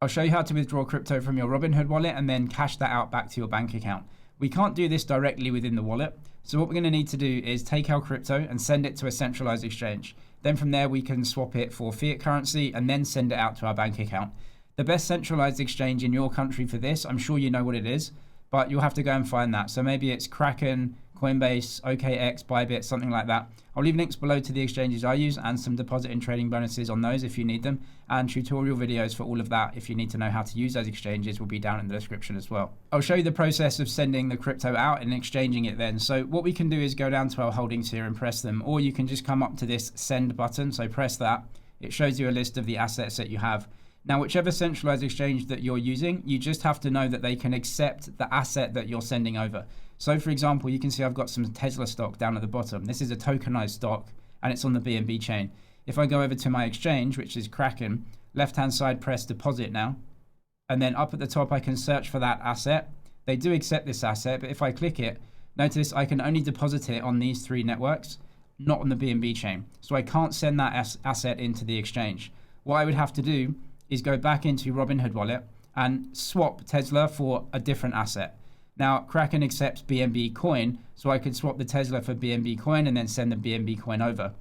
I'll show you how to withdraw crypto from your Robinhood wallet and then cash that out back to your bank account. We can't do this directly within the wallet. So what we're going to need to do is take our crypto and send it to a centralized exchange. Then from there, we can swap it for fiat currency and then send it out to our bank account. The best centralized exchange in your country for this, I'm sure you know what it is, but you'll have to go and find that. So maybe it's Kraken, Coinbase, OKX, Bybit, something like that. I'll leave links below to the exchanges I use and some deposit and trading bonuses on those if you need them, and tutorial videos for all of that if you need to know how to use those exchanges will be down in the description as well. I'll show you the process of sending the crypto out and exchanging it then. So what we can do is go down to our holdings here and press them, or you can just come up to this send button. So press that. It shows you a list of the assets that you have. Now, whichever centralized exchange that you're using, you just have to know that they can accept the asset that you're sending over. So for example, you can see I've got some Tesla stock down at the bottom. This is a tokenized stock and it's on the BNB chain. If I go over to my exchange, which is Kraken, left-hand side, press deposit now. And then up at the top, I can search for that asset. They do accept this asset, but if I click it, notice I can only deposit it on these 3 networks, not on the BNB chain. So I can't send that asset into the exchange. What I would have to do is go back into Robinhood wallet and swap Tesla for a different asset. Now, Kraken accepts BNB coin, so I could swap the Tesla for BNB coin and then send the BNB coin over.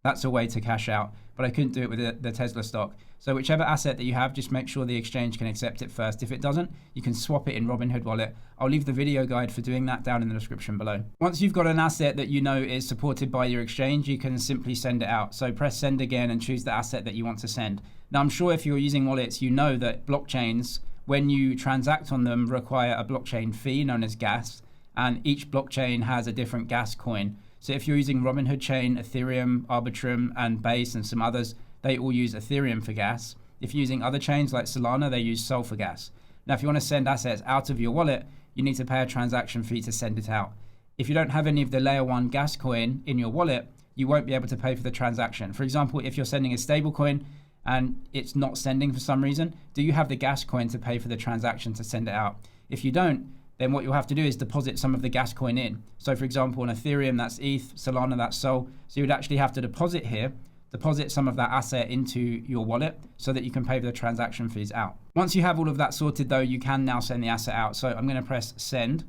That's a way to cash out, but I couldn't do it with the Tesla stock. So whichever asset that you have, just make sure the exchange can accept it first. If it doesn't, you can swap it in Robinhood wallet. I'll leave the video guide for doing that down in the description below. Once you've got an asset that you know is supported by your exchange, you can simply send it out. So press send again and choose the asset that you want to send. Now, I'm sure if you're using wallets, you know that blockchains, when you transact on them, require a blockchain fee known as gas, and each blockchain has a different gas coin. So if you're using Robinhood chain, Ethereum, Arbitrum, and Base, and some others, they all use Ethereum for gas. If you're using other chains like Solana, they use Sol for gas. Now, if you want to send assets out of your wallet, you need to pay a transaction fee to send it out. If you don't have any of the layer 1 gas coin in your wallet, you won't be able to pay for the transaction. For example, if you're sending a stable coin and it's not sending for some reason, do you have the gas coin to pay for the transaction to send it out? If you don't, then what you'll have to do is deposit some of the gas coin in. So for example, on Ethereum, that's ETH, Solana, that's Sol. So you would actually have to deposit here, deposit some of that asset into your wallet so that you can pay for the transaction fees out. Once you have all of that sorted though, you can now send the asset out. So I'm going to press send.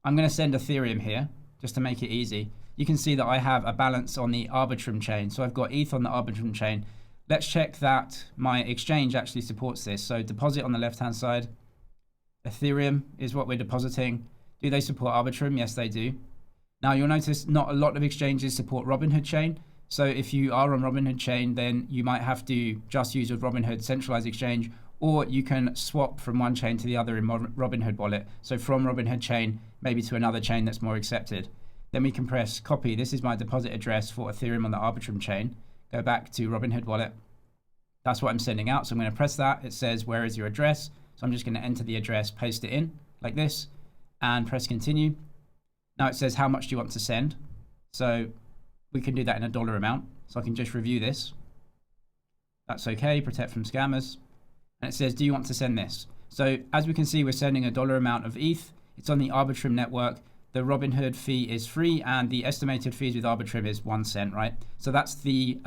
I'm going to send Ethereum here just to make it easy. You can see that I have a balance on the Arbitrum chain. So I've got ETH on the Arbitrum chain. Let's check that my exchange actually supports this. So deposit on the left-hand side. Ethereum is what we're depositing. Do they support Arbitrum? Yes, they do. Now you'll notice not a lot of exchanges support Robinhood chain. So if you are on Robinhood chain, then you might have to just use with Robinhood centralized exchange, or you can swap from one chain to the other in Robinhood wallet. So from Robinhood chain, maybe to another chain that's more accepted. Then we can press copy. This is my deposit address for Ethereum on the Arbitrum chain. Go back to Robinhood wallet. That's what I'm sending out. So I'm going to press that. It says, where is your address? So I'm just going to enter the address, paste it in like this, and press continue. Now it says, how much do you want to send? So we can do that in a dollar amount. So I can just review this. That's okay, protect from scammers. And it says, do you want to send this? So as we can see, we're sending a dollar amount of ETH. It's on the Arbitrum network. The Robinhood fee is free, and the estimated fees with Arbitrum is 1 cent, right? So that's the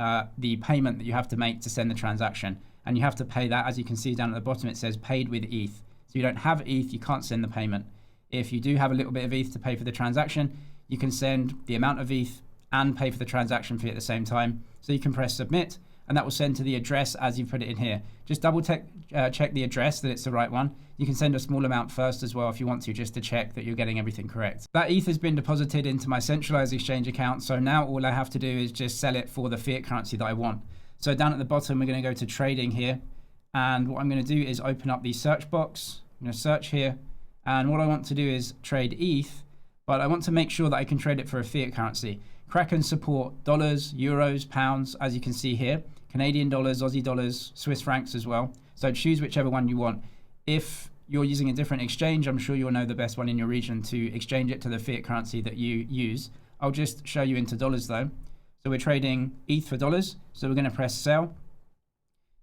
payment that you have to make to send the transaction. And you have to pay that. As you can see down at the bottom, it says paid with ETH. So you don't have ETH, you can't send the payment. If you do have a little bit of ETH to pay for the transaction, you can send the amount of ETH and pay for the transaction fee at the same time. So you can press submit, and that will send to the address as you put it in here. Just double check the address that it's the right one. You can send a small amount first as well if you want to, just to check that you're getting everything correct. That ETH has been deposited into my centralized exchange account. So now all I have to do is just sell it for the fiat currency that I want. So down at the bottom, we're going to go to trading here. And what I'm going to do is open up the search box. I'm going to search here. And what I want to do is trade ETH, but I want to make sure that I can trade it for a fiat currency. Kraken support dollars, euros, pounds, as you can see here, Canadian dollars, Aussie dollars, Swiss francs as well. So choose whichever one you want. If you're using a different exchange, I'm sure you'll know the best one in your region to exchange it to the fiat currency that you use. I'll just show you into dollars though. So we're trading ETH for dollars. So we're going to press sell.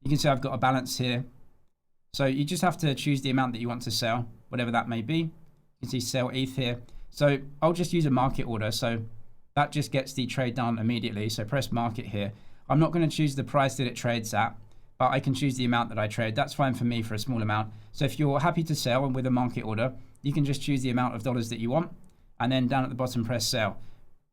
You can see I've got a balance here. So you just have to choose the amount that you want to sell, whatever that may be. You can see sell ETH here. So I'll just use a market order. So that just gets the trade done immediately. So press market here. I'm not going to choose the price that it trades at, but I can choose the amount that I trade. That's fine for me for a small amount. So if you're happy to sell and with a market order, you can just choose the amount of dollars that you want, and then down at the bottom press sell.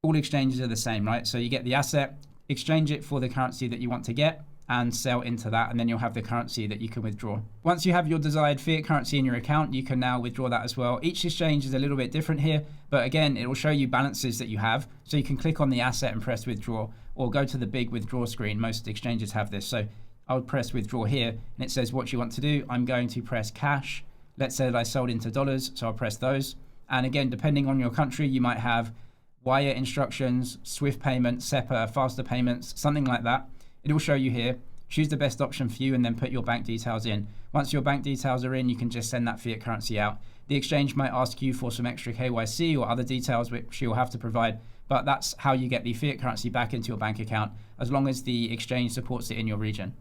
All exchanges are the same, right? So you get the asset, exchange it for the currency that you want to get, and sell into that, and then you'll have the currency that you can withdraw. Once you have your desired fiat currency in your account, you can now withdraw that as well. Each exchange is a little bit different here, but again, it will show you balances that you have. So you can click on the asset and press withdraw, or go to the big withdraw screen. Most exchanges have this. So I would press withdraw here, and it says what you want to do. I'm going to press cash. Let's say that I sold into dollars, so I'll press those. And again, depending on your country, you might have wire instructions, Swift payment, SEPA, faster payments, something like that. It will show you here. Choose the best option for you and then put your bank details in. Once your bank details are in, you can just send that fiat currency out. The exchange might ask you for some extra KYC or other details which you'll have to provide, but that's how you get the fiat currency back into your bank account, as long as the exchange supports it in your region.